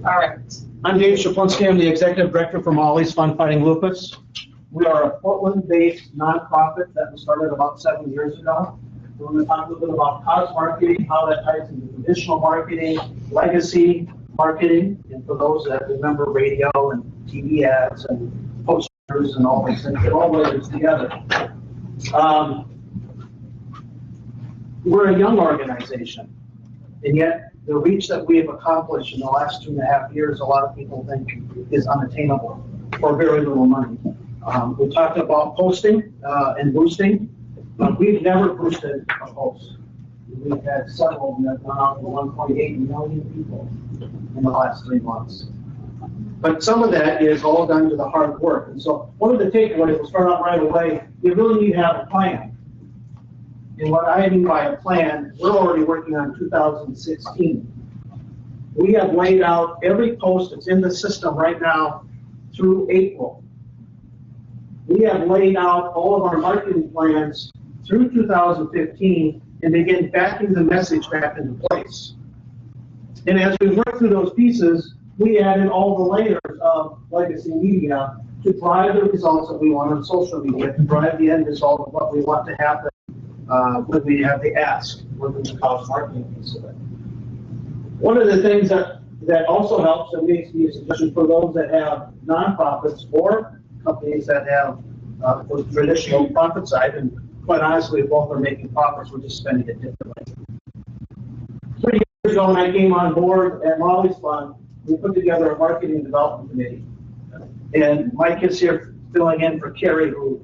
All right. I'm Dave Szyplinski. I'm the Executive Director for Molly's Fun Fighting Lupus. We are a Portland-based nonprofit that was started about 7 years ago. We're going to talk a little bit about cause marketing, how that ties into traditional marketing, legacy marketing, and for those that remember radio and TV ads and posters and all these things, it all layers together. We're a young organization, and yet the reach that we have accomplished in the last 2.5 years, a lot of people think is unattainable for very little money. We talked about posting and boosting. We've never boosted a post. We've had several that have gone out to 1.8 million people in the last 3 months. But some of that is all done to the hard work. And so one of the takeaways, we'll start out right away, you really need to have a plan. And what I mean by a plan, we're already working on 2016. We have laid out every post that's in the system right now through April. We have laid out all of our marketing plans through 2015 and begin backing the message back into place. And as we work through those pieces, we added all the layers of legacy media to drive the results that we want on social media, to drive the end result of what we want to happen when we have the ask, when we cause marketing piece of it. One of the things that also helps and makes me a suggestion for those that have nonprofits or companies that have the traditional profit side, and quite honestly, both are making profits, we're just spending it differently. 3 years ago when I came on board at Molly's Fund, we put together a marketing and development committee. And Mike is here filling in for Carrie, who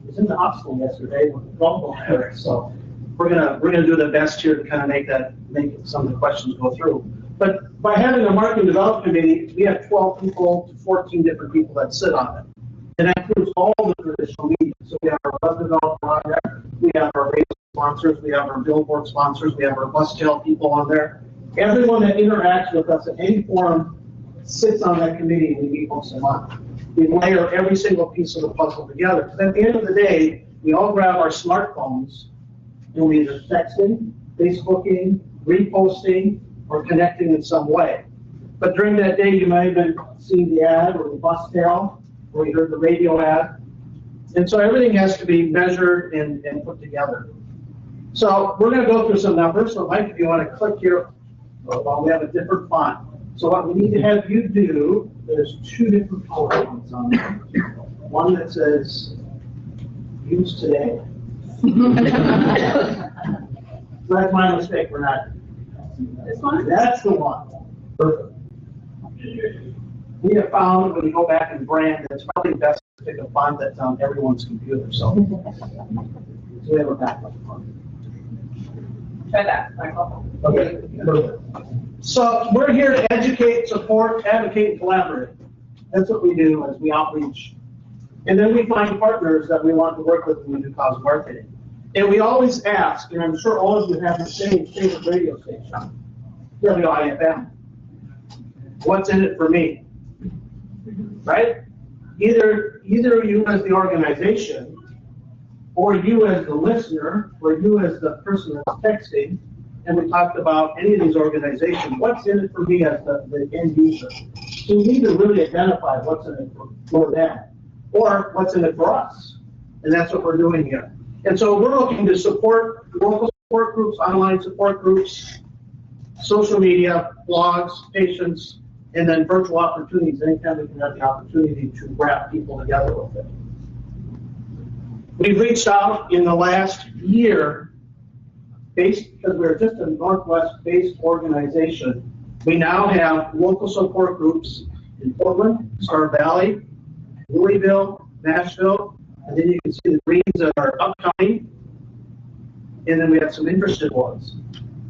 was in the hospital yesterday with a global virus. So we're gonna do the best here to kind of make some of the questions go through. But by having a marketing development committee, we have 12 people to 14 different people that sit on it. And that includes all the traditional media. So we have our web development project, we have our radio sponsors, we have our billboard sponsors, we have our bus tail people on there. Everyone that interacts with us in any form sits on that committee and we meet once a month. We layer every single piece of the puzzle together. Because at the end of the day, we all grab our smartphones and we either texting, Facebooking, reposting, or connecting in some way. But during that day, you might have been seeing the ad or the bus tail, or you heard the radio ad. And so everything has to be measured and put together. So we're going to go through some numbers. So Mike, if you want to click here, well, we have a different font. So what we need to have you do, there's 2 different color fonts on there. One that says, use today. That's my mistake, we're not. This one? That's the one. Perfect. We have found when you go back and brand, it's probably best to pick a font that's on everyone's computer. So we have a backup font. Try that, Michael. Okay. Perfect. So we're here to educate, support, advocate, and collaborate. That's what we do as we outreach. And then we find partners that we want to work with when we do cause marketing. And we always ask, and I'm sure all of you have the same favorite radio station, WIFM. What's in it for me? Right? Either you as the organization, or you as the listener, or you as the person that's texting, and we talked about any of these organizations, what's in it for me as the end user? So we need to really identify what's in it for them, or what's in it for us. And that's what we're doing here. And so we're looking to support local support groups, online support groups, social media, blogs, patients, and then virtual opportunities. Anytime we can have the opportunity to wrap people together with it. We've reached out in the last year, because we're just a Northwest-based organization. We now have local support groups in Portland, Star Valley, Louisville, Nashville, and then you can see the greens that are upcoming, and then we have some interested ones.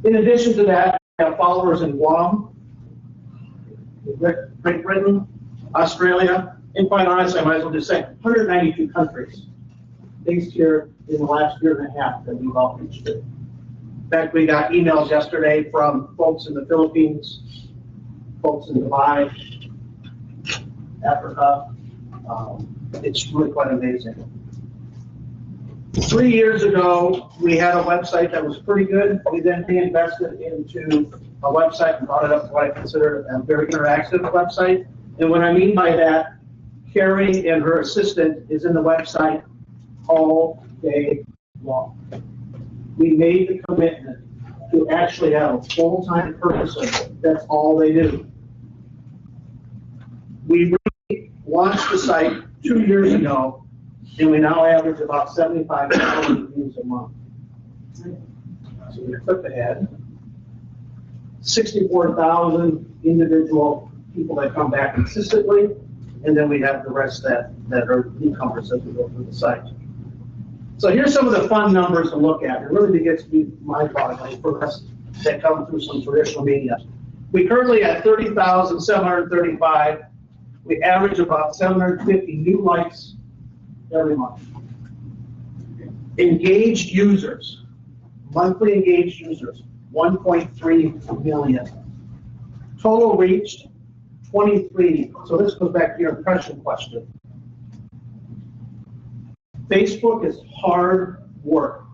In addition to that, we have followers in Guam, Great Britain, Australia, and quite honestly, I might as well just say 192 countries based here in the last year and a half that we've outreached to. In fact, we got emails yesterday from folks in the Philippines, folks in Dubai, Africa. It's really quite amazing. 3 years ago, we had a website that was pretty good. We then invested into a website and brought it up to what I consider a very interactive website. And what I mean by that, Carrie and her assistant is in the website all day long. We made the commitment to actually have a full-time person. That's all they do. We launched the site 2 years ago, and we now average about 75,000 views a month. So we click ahead. 64,000 individual people that come back consistently, and then we have the rest that are newcomers as we go through the site. So here's some of the fun numbers to look at. It really gets to be mind-boggling for us that come through some traditional media. We currently have 30,735. We average about 750 new likes every month. Engaged users, monthly engaged users, 1.3 million. Total reached 23. So this goes back to your impression question. Facebook is hard work.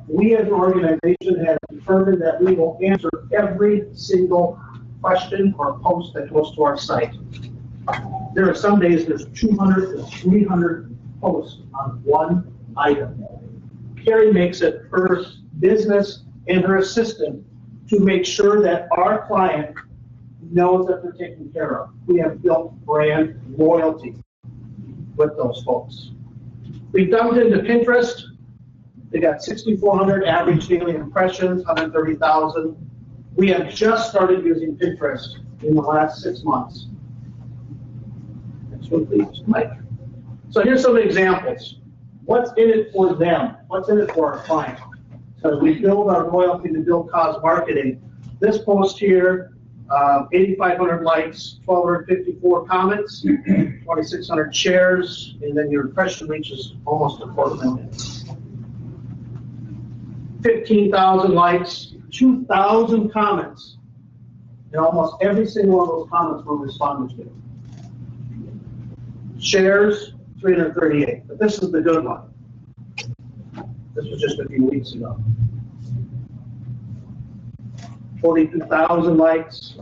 We as an organization have determined that we will answer every single question or post that goes to our site. There are some days there's 200 to 300 posts on one item. Carrie makes it her business and her assistant to make sure that our client knows that they're taken care of. We have built brand loyalty with those folks. We dumped into Pinterest. They got 6,400 average daily impressions, 130,000. We have just started using Pinterest in the last 6 months. Next one, please, Mike. So here's some examples. What's in it for them? What's in it for our client? So we build our loyalty to build cause marketing. This post here, 8,500 likes, 1,254 comments, 2,600 shares, and then your impression reaches almost 250,000. 15,000 likes, 2,000 comments, and almost every single one of those comments were responded to. Shares, 338, but this is the good one. This was just a few weeks ago. 42,000 likes,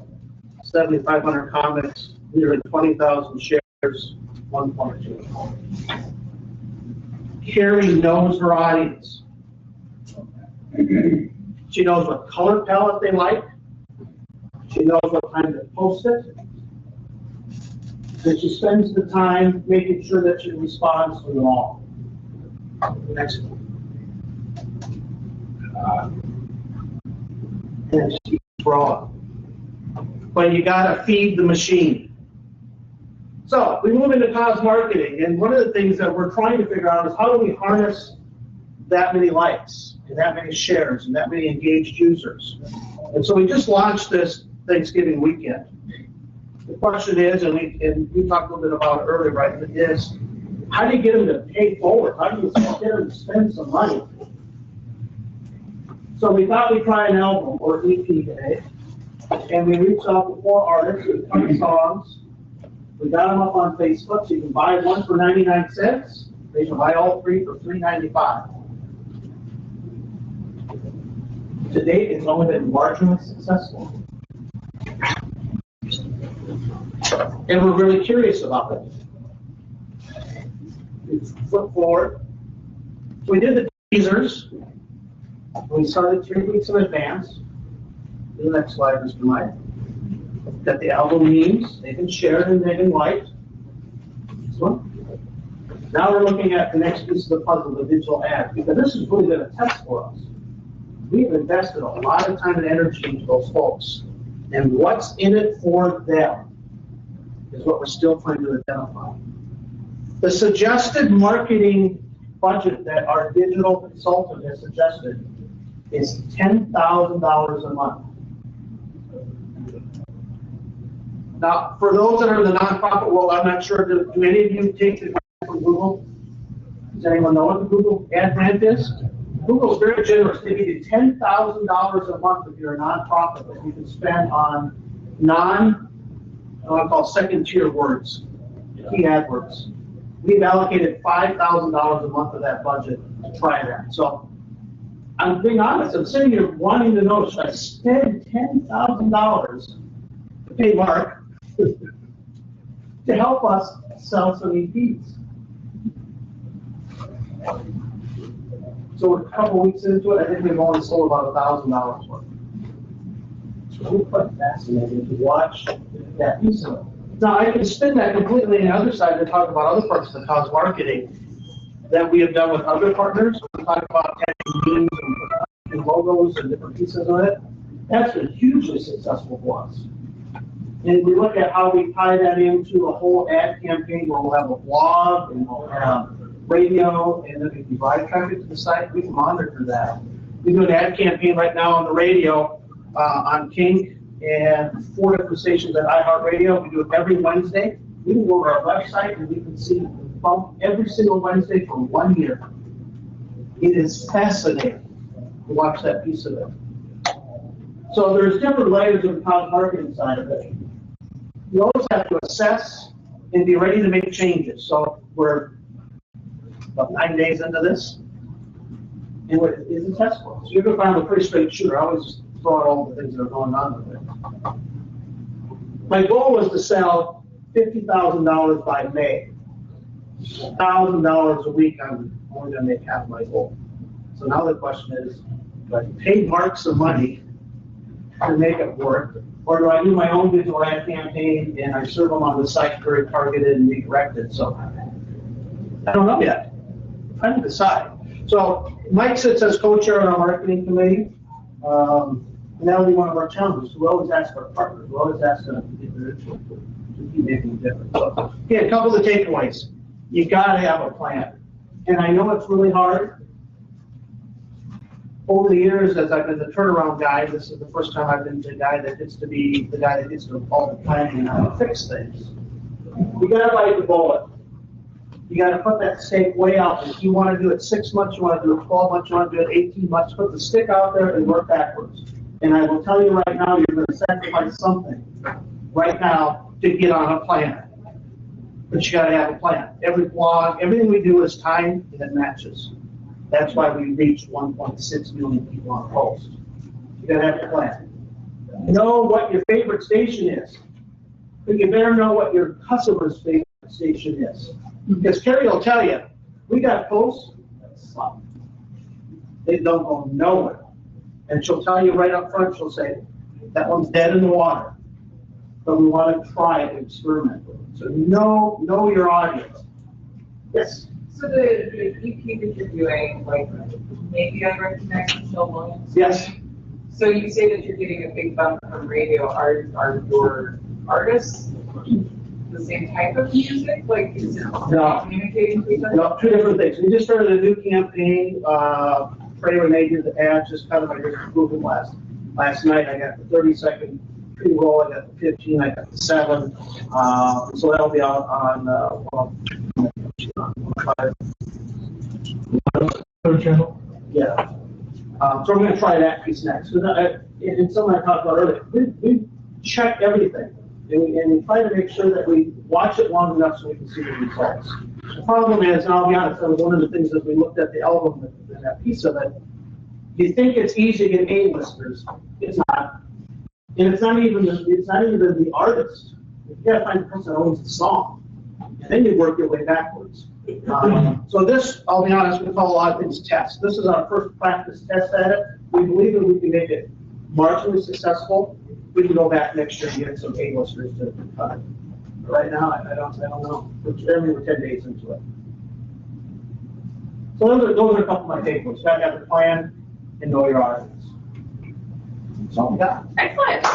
7,500 comments, nearly 20,000 shares, 1.2. Carrie knows her audience. She knows what color palette they like. She knows what time to post it. And she spends the time making sure that she responds to them all. Next one. And it keeps growing. But you gotta feed the machine. So we move into cause marketing, and one of the things that we're trying to figure out is how do we harness that many likes, and that many shares, and that many engaged users. And so we just launched this Thanksgiving weekend. The question is, and we talked a little bit about it earlier, right, is how do you get them to pay forward? How do you get them to spend some money? So we thought we'd try an album or EP today, and we reached out to 4 artists with 20 songs. We got them up on Facebook, so you can buy one for 99 cents. They can buy all 3 for $3.95. To date, it's only been marginally successful. And we're really curious about it. We flip forward. So we did the teasers. We started 3 weeks in advance. The next slide, Mr. Mike. Got the album memes. They've been shared and they've been liked. This one. Now we're looking at the next piece of the puzzle, the digital ad, because this has really been a test for us. We've invested a lot of time and energy into those folks. And what's in it for them is what we're still trying to identify. The suggested marketing budget that our digital consultant has suggested is $10,000 a month. Now, for those that are in the nonprofit world, I'm not sure, do any of you take the grant from Google? Does anyone know what the Google ad grant is? Google's very generous. They give you $10,000 a month if you're a nonprofit that you can spend on what I call second-tier words, key AdWords. We've allocated $5,000 a month of that budget to try that. So I'm being honest, I'm sitting here wanting to know, should I spend $10,000 to pay Mark to help us sell some EPs? So we're a couple weeks into it, I think we've only sold about $1,000 worth. It's really quite fascinating to watch that piece of it. Now, I can spin that completely on the other side to talk about other parts of the cause marketing that we have done with other partners. We talk about tagging memes and logos and different pieces of it. That's been hugely successful for us. And we look at how we tie that into a whole ad campaign where we'll have a blog and we'll have radio, and then if you drive traffic to the site, we can monitor that. We do an ad campaign right now on the radio on King and 4 different stations at iHeartRadio. We do it every Wednesday. We can go to our website and we can see the bump every single Wednesday for 1 year. It is fascinating to watch that piece of it. So there's different layers of the cause marketing side of it. You always have to assess and be ready to make changes. So we're about 9 days into this, and what is a test for us. You're going to find a pretty straight shooter. I always throw out all the things that are going on with it. My goal was to sell $50,000 by May. $1,000 a week, I'm only going to make half my goal. So now the question is, do I pay Mark some money to make it work, or do I do my own digital ad campaign and I serve them on the site very targeted and redirected? So I don't know yet. I'm trying to decide. So Mike sits as co-chair on our marketing committee. And that'll be one of our challenges. We always ask our partners, we always ask them to keep making a difference. So, okay, a couple of takeaways. You gotta have a plan. And I know it's really hard. Over the years, as I've been the turnaround guy, this is the first time I've been the guy that gets to be the guy that gets to all the planning and how to fix things. You gotta bite the bullet. You gotta put that stake way out. If you wanna do it 6 months, you wanna do it 12 months, you wanna do it 18 months, put the stick out there and work backwards. And I will tell you right now, you're gonna sacrifice something right now to get on a plan. But you gotta have a plan. Every blog, everything we do is timed and it matches. That's why we reached 1.6 million people on post. You gotta have a plan. Know what your favorite station is. But you better know what your customer's favorite station is. Because Carrie will tell you, we got posts that suck. They don't go nowhere. And she'll tell you right up front, she'll say, that one's dead in the water. But we want to try it and experiment with it. So know your audience. Yes? So the EP that you're doing, like, maybe I recognize Michelle Williams? Yes. So you say that you're getting a big bump from radio. Are your artists the same type of music? Like, is it communicating with each other? No, 2 different things. We just started a new campaign. Trey Renee did the ads, just kind of like Google last night. I got the 30-second pre-roll, I got the 15, I got the 7. So that'll be out on channel. Yeah. So we're going to try that piece next. And something I talked about earlier, we check everything. And we try to make sure that we watch it long enough so we can see the results. The problem is, and I'll be honest, that was one of the things that we looked at the album, that piece of it. You think it's easy to get A-listers. It's not. And it's not even the artist. You gotta find the person that owns the song. And then you work your way backwards. So this, I'll be honest, we call a lot of things tests. This is our first practice test at it. We believe that we can make it marginally successful. We can go back next year and get some A-listers to cut it. But right now, I don't know. We're 10 days into it. So those are a couple of my takeaways. You gotta have a plan and know your audience. That's all we got. Excellent.